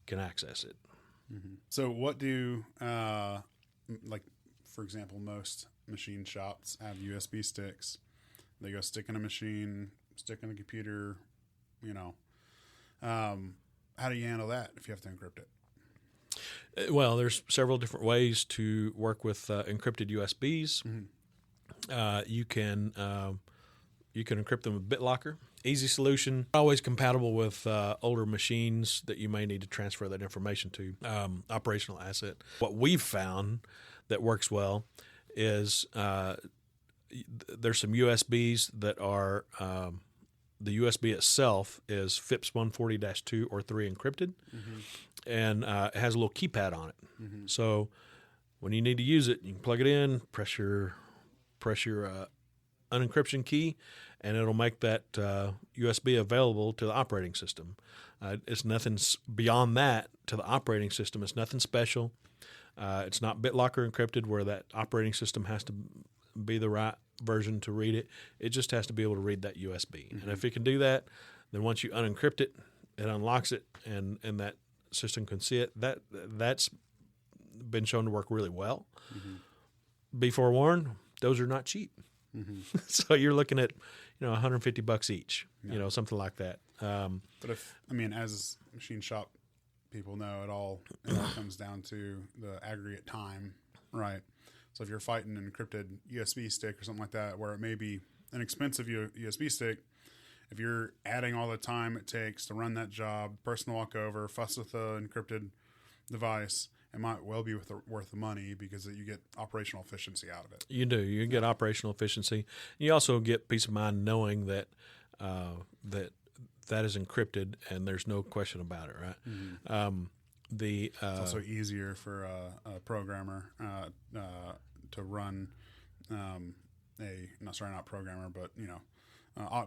can access it. Mm-hmm. So what do, for example, most machine shops have USB sticks. They go stick in a machine, stick in a computer, How do you handle that if you have to encrypt it? Well, there's several different ways to work with encrypted USBs. Mm-hmm. You can encrypt them with BitLocker. Easy solution. Always compatible with older machines that you may need to transfer that information to. Operational asset. What we've found that works well is there's some USBs that are the USB itself is FIPS 140-2 or 3 encrypted, and it has a little keypad on it. Mm-hmm. So when you need to use it, you can plug it in, press your unencryption key, and it'll make that USB available to the operating system. It's nothing beyond that to the operating system. It's nothing special. It's not BitLocker encrypted where that operating system has to be the right version to read it. It just has to be able to read that USB. And if it can do that, then once you unencrypt it, it unlocks it, and that system can see it. That's been shown to work really well. Be forewarned, those are not cheap. So you're looking at, $150 each, something like that. But as machine shop people know, it all comes down to the aggregate time, right? So if you're fighting an encrypted USB stick or something like that, where it may be an expensive USB stick, if you're adding all the time it takes to run that job, person to walk over, fuss with the encrypted device, it might well be worth the money because you get operational efficiency out of it. You do. You get operational efficiency. You also get peace of mind knowing that that is encrypted and there's no question about it, right? It's also easier for a programmer to run not programmer, but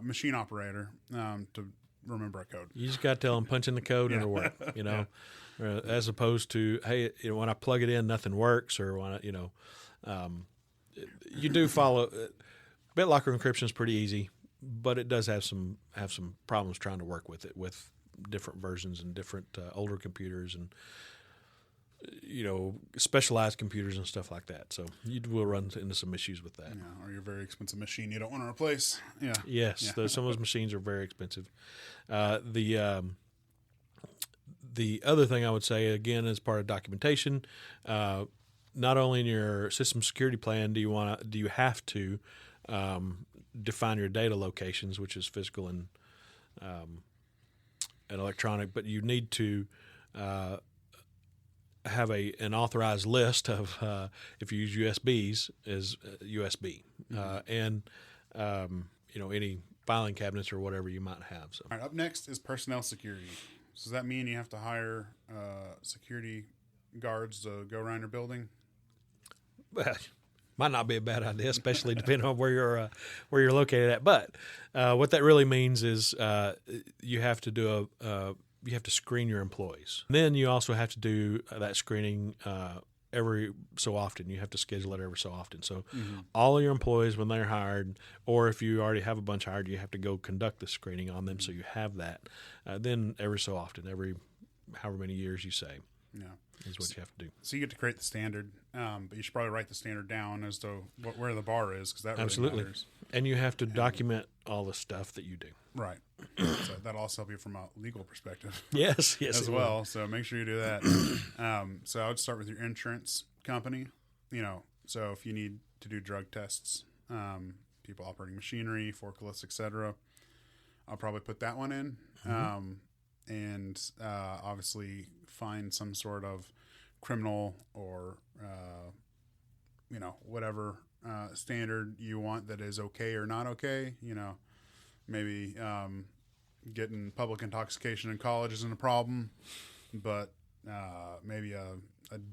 machine operator to remember a code. You just got to tell them punch in the code and it'll work, as opposed to, hey, when I plug it in, nothing works, or when you do follow. BitLocker encryption is pretty easy, but it does have some problems trying to work with it with different versions and different older computers and specialized computers and stuff like that. So you will run into some issues with that. Or your very expensive machine you don't want to replace. Yeah. Yes, some of those machines are very expensive. The other thing I would say, again, as part of documentation, not only in your system security plan do you have to define your data locations, which is physical and electronic, but you need to have an authorized list of if you use USBs is USB and any filing cabinets or whatever you might have. So, all right, up next is personnel security. So does that mean you have to hire security guards to go around your building? Well, might not be a bad idea, especially depending on where you're located at. But what that really means is you have to do you have to screen your employees. Then you also have to do that screening every so often. You have to schedule it every so often. So all of your employees, when they're hired, or if you already have a bunch hired, you have to go conduct the screening on them so you have that. Then every so often, every however many years you say. Yeah. Is what you have to do. So you get to create the standard, but you should probably write the standard down as to where the bar is, because that really Absolutely matters. And you have to document all the stuff that you do. Right. So that'll also help you from a legal perspective. Yes, as well. So make sure you do that. So I would start with your insurance company. So if you need to do drug tests, people operating machinery, forklifts, etc., I'll probably put that one in. And obviously find some sort of criminal or whatever standard you want that is okay or not okay. Maybe getting public intoxication in college isn't a problem, but maybe a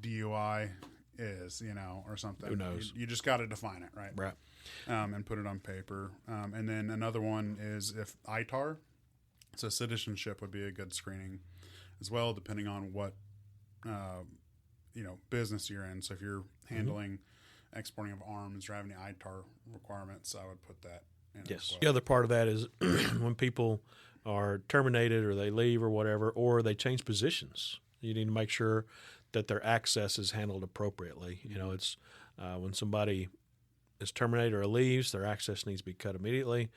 DUI is, or something. Who knows? You just got to define it, right? Right. And put it on paper. And then another one is if ITAR. So citizenship would be a good screening as well, depending on what, business you're in. So if you're handling exporting of arms or have any ITAR requirements, I would put that in. Yes. As well. The other part of that is when people are terminated or they leave or whatever, or they change positions, you need to make sure that their access is handled appropriately. It's when somebody is terminated or leaves, their access needs to be cut immediately.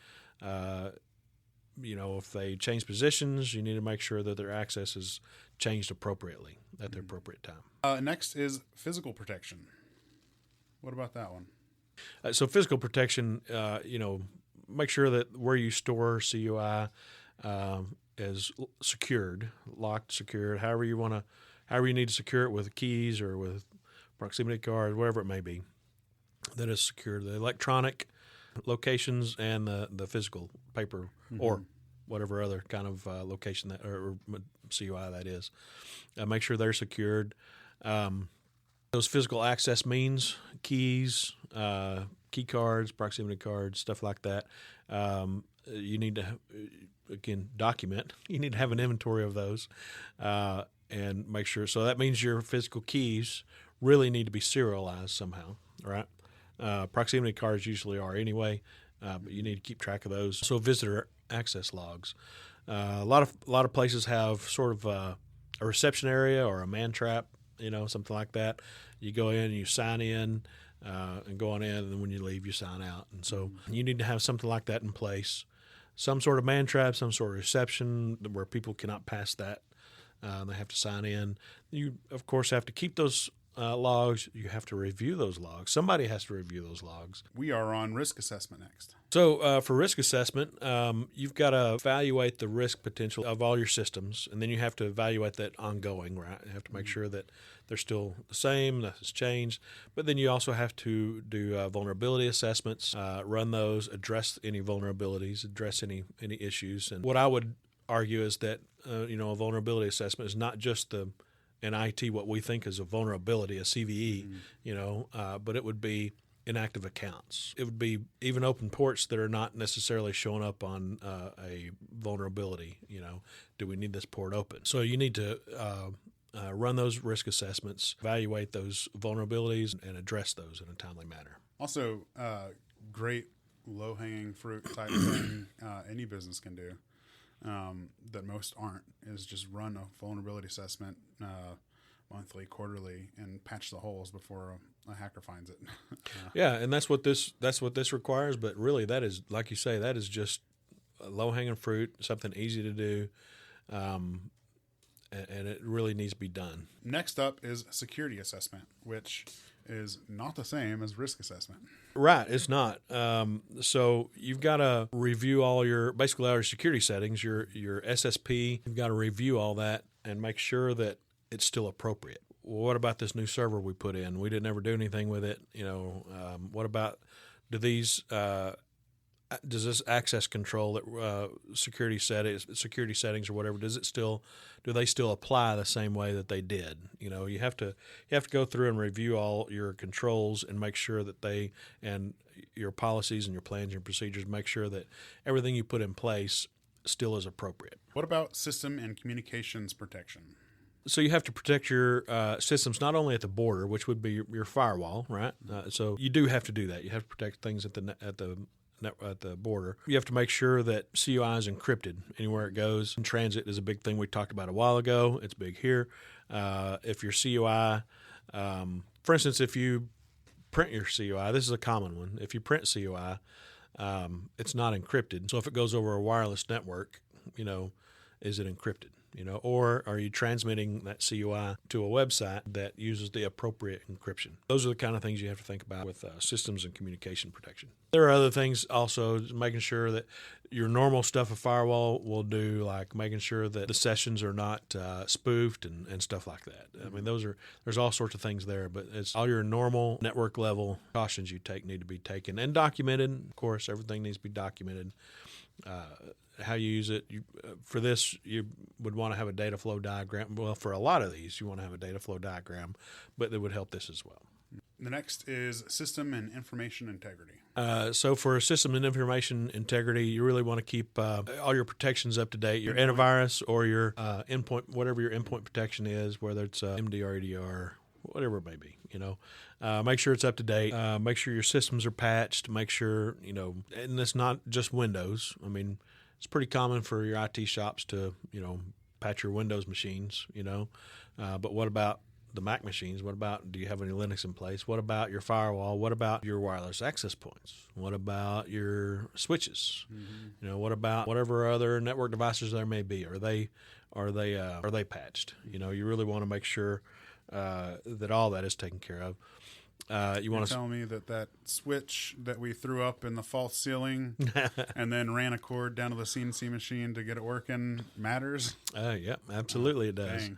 If they change positions, you need to make sure that their access is changed appropriately at the appropriate time. Next is physical protection. What about that one? So physical protection, make sure that where you store CUI is secured, locked, secured, however you need to secure it with keys or with proximity cards, whatever it may be, that is secured. The electronic locations and the physical paper or whatever other kind of location that or CUI that is. Make sure they're secured. Those physical access means keys, key cards, proximity cards, stuff like that. You need to, again, document. You need to have an inventory of those and make sure. So that means your physical keys really need to be serialized somehow, right? Proximity cards usually are anyway, but you need to keep track of those. So visitor access logs. A lot of places have sort of a reception area or a man trap, something like that. You go in and you sign in and go on in, and then when you leave, you sign out. And so you need to have something like that in place. Some sort of man trap, some sort of reception where people cannot pass that. They have to sign in. You, of course, have to keep those logs. You have to review those logs. Somebody has to review those logs. We are on risk assessment next. So for risk assessment, you've got to evaluate the risk potential of all your systems, and then you have to evaluate that ongoing, right? You have to make sure that they're still the same, nothing's changed. But then you also have to do vulnerability assessments, run those, address any vulnerabilities, address any issues. And what I would argue is that a vulnerability assessment is not just in IT what we think is a vulnerability, a CVE, but it would be inactive accounts. It would be even open ports that are not necessarily showing up on a vulnerability. Do we need this port open? So you need to run those risk assessments, evaluate those vulnerabilities, and address those in a timely manner. Also, great low-hanging fruit type thing any business can do that most aren't is just run a vulnerability assessment monthly, quarterly, and patch the holes before a hacker finds it. Yeah, and that's what this requires. But really, that is, like you say, that is just low hanging fruit, something easy to do, and it really needs to be done. Next up is security assessment, which is not the same as risk assessment. Right, it's not. So you've got to review all your security settings, your SSP. You've got to review all that and make sure that it's still appropriate. Well, what about this new server we put in? We didn't ever do anything with it. What about does this access control that security settings or whatever, do they still apply the same way that they did? You have to go through and review all your controls and make sure that and your policies and your plans and your procedures, make sure that everything you put in place still is appropriate. What about system and communications protection? So you have to protect your systems not only at the border, which would be your firewall, right? So you do have to do that. You have to protect things at the border. You have to make sure that CUI is encrypted anywhere it goes. And transit is a big thing we talked about a while ago. It's big here. If your CUI, for instance, if you print your CUI, this is a common one. If you print CUI, it's not encrypted. So if it goes over a wireless network, is it encrypted? Or are you transmitting that CUI to a website that uses the appropriate encryption? Those are the kind of things you have to think about with systems and communication protection. There are other things also, making sure that your normal stuff a firewall will do, like making sure that the sessions are not spoofed and stuff like that. I mean, there's all sorts of things there, but it's all your normal network level precautions you take need to be taken and documented. Of course, everything needs to be documented. How you use it. For this, you would want to have a data flow diagram. Well, for a lot of these, you want to have a data flow diagram, but it would help this as well. The next is system and information integrity. So for system and information integrity, you really want to keep all your protections up to date, your antivirus or your endpoint, whatever your endpoint protection is, whether it's MDR, EDR, whatever it may be, make sure it's up to date, make sure your systems are patched, make sure, and it's not just Windows. I mean, it's pretty common for your IT shops to, patch your Windows machines, but what about the Mac machines? What about, do you have any Linux in place? What about your firewall? What about your wireless access points? What about your switches? Mm-hmm. What about whatever other network devices there may be? Are they patched? You really want to make sure that all that is taken care of. You want to tell me that switch that we threw up in the false ceiling and then ran a cord down to the CNC machine to get it working matters? Yeah, absolutely it does.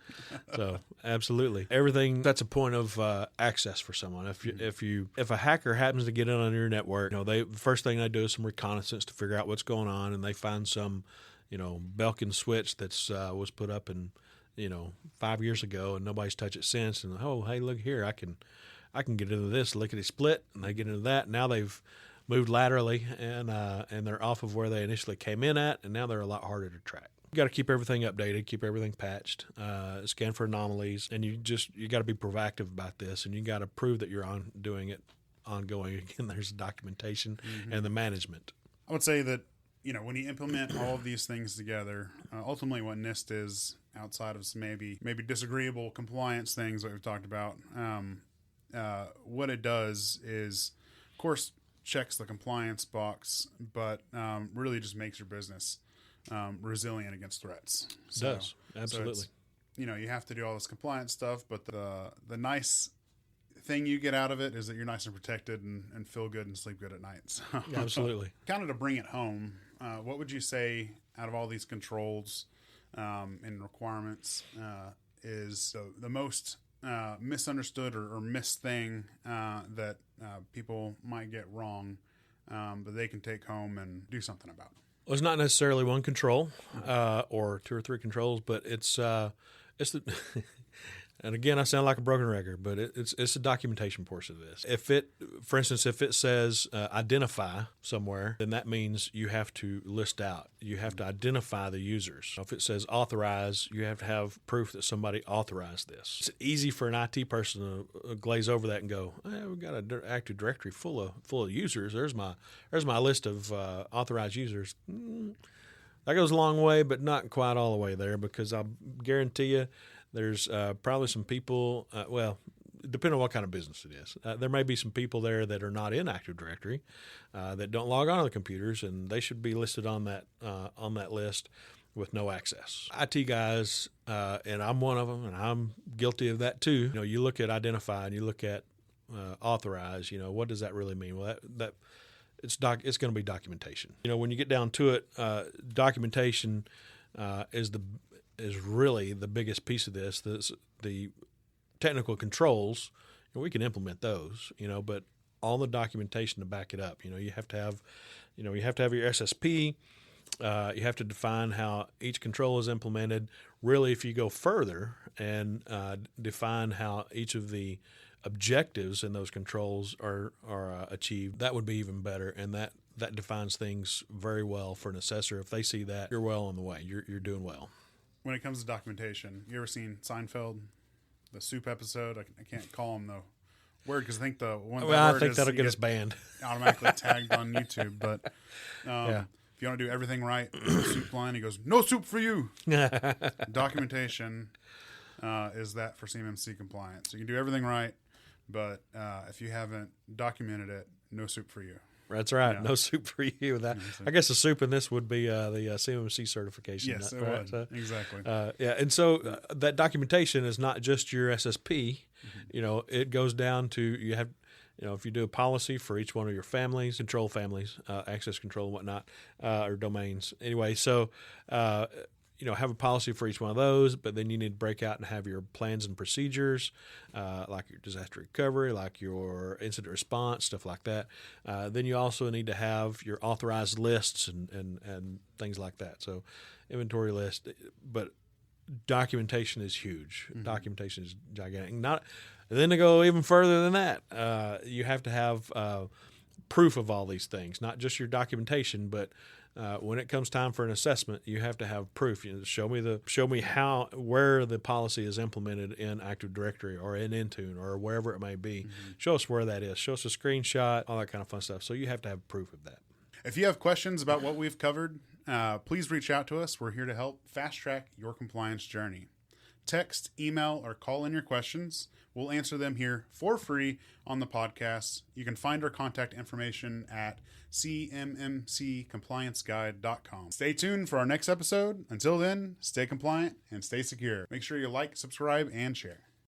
So absolutely, everything that's a point of access for someone. If a hacker happens to get in on your network, the first thing they do is some reconnaissance to figure out what's going on, and they find some, Belkin switch that's was put up in 5 years ago and nobody's touched it since. And hey, look here, I can I can get into this lickety split, and they get into that. Now they've moved laterally, and they're off of where they initially came in at, and now they're a lot harder to track. You got to keep everything updated, keep everything patched, scan for anomalies, and you got to be proactive about this, and you got to prove that you're doing it ongoing. Again, there's documentation and the management. I would say that, when you implement all of these things together, ultimately what NIST is, outside of some maybe disagreeable compliance things that we've talked about, what it does is, of course, checks the compliance box, but really just makes your business resilient against threats. It does. Absolutely. So you have to do all this compliance stuff, but the nice thing you get out of it is that you're nice and protected and feel good and sleep good at night. So, absolutely. Kind of to bring it home, what would you say out of all these controls and requirements is the most misunderstood or missed thing that people might get wrong, but they can take home and do something about? Well, it's not necessarily one control or two or three controls, but it's the and again, I sound like a broken record, but it's the documentation portion of this. For instance, if it says identify somewhere, then that means you have to list out. You have to identify the users. If it says authorize, you have to have proof that somebody authorized this. It's easy for an IT person to glaze over that and go, we've got an Active Directory full of users. There's my list of authorized users. That goes a long way, but not quite all the way there, because I'll guarantee you, there's probably some people, depending on what kind of business it is, there may be some people there that are not in Active Directory that don't log on to the computers, and they should be listed on that list with no access. IT guys, and I'm one of them, and I'm guilty of that too. You look at identify and you look at authorize. What does that really mean? Well, that it's going to be documentation. When you get down to it, documentation is really the biggest piece of this. The technical controls, we can implement those, but all the documentation to back it up. You have to have your SSP. You have to define how each control is implemented. Really, if you go further and define how each of the objectives in those controls are achieved, that would be even better, and that defines things very well for an assessor. If they see that, you're well on the way. You're doing well. When it comes to documentation, you ever seen Seinfeld, the soup episode? I can't call them the word because I think the one. I think that'll get us banned. Automatically tagged on YouTube, but if you want to do everything right, soup line, he goes, "No soup for you." Documentation is that for CMMC compliance. You can do everything right, but if you haven't documented it, no soup for you. That's right. Yeah. No soup for you. I guess the soup in this would be the CMMC certification. Yes, it would. So, exactly. And so that documentation is not just your SSP. Mm-hmm. It goes down to you have, if you do a policy for each one of your families, control families, access control and whatnot, or domains. Anyway, so have a policy for each one of those, but then you need to break out and have your plans and procedures, like your disaster recovery, like your incident response, stuff like that. Then you also need to have your authorized lists and things like that. So inventory list, but documentation is huge. Mm-hmm. Documentation is gigantic. And then to go even further than that, you have to have proof of all these things, not just your documentation, but when it comes time for an assessment, you have to have proof. Show me where the policy is implemented in Active Directory or in Intune or wherever it may be. Mm-hmm. Show us where that is. Show us a screenshot, all that kind of fun stuff. So you have to have proof of that. If you have questions about what we've covered, please reach out to us. We're here to help fast track your compliance journey. Text, email, or call in your questions. We'll answer them here for free on the podcast. You can find our contact information at CMMCComplianceGuide.com. Stay tuned for our next episode. Until then, stay compliant and stay secure. Make sure you like, subscribe, and share.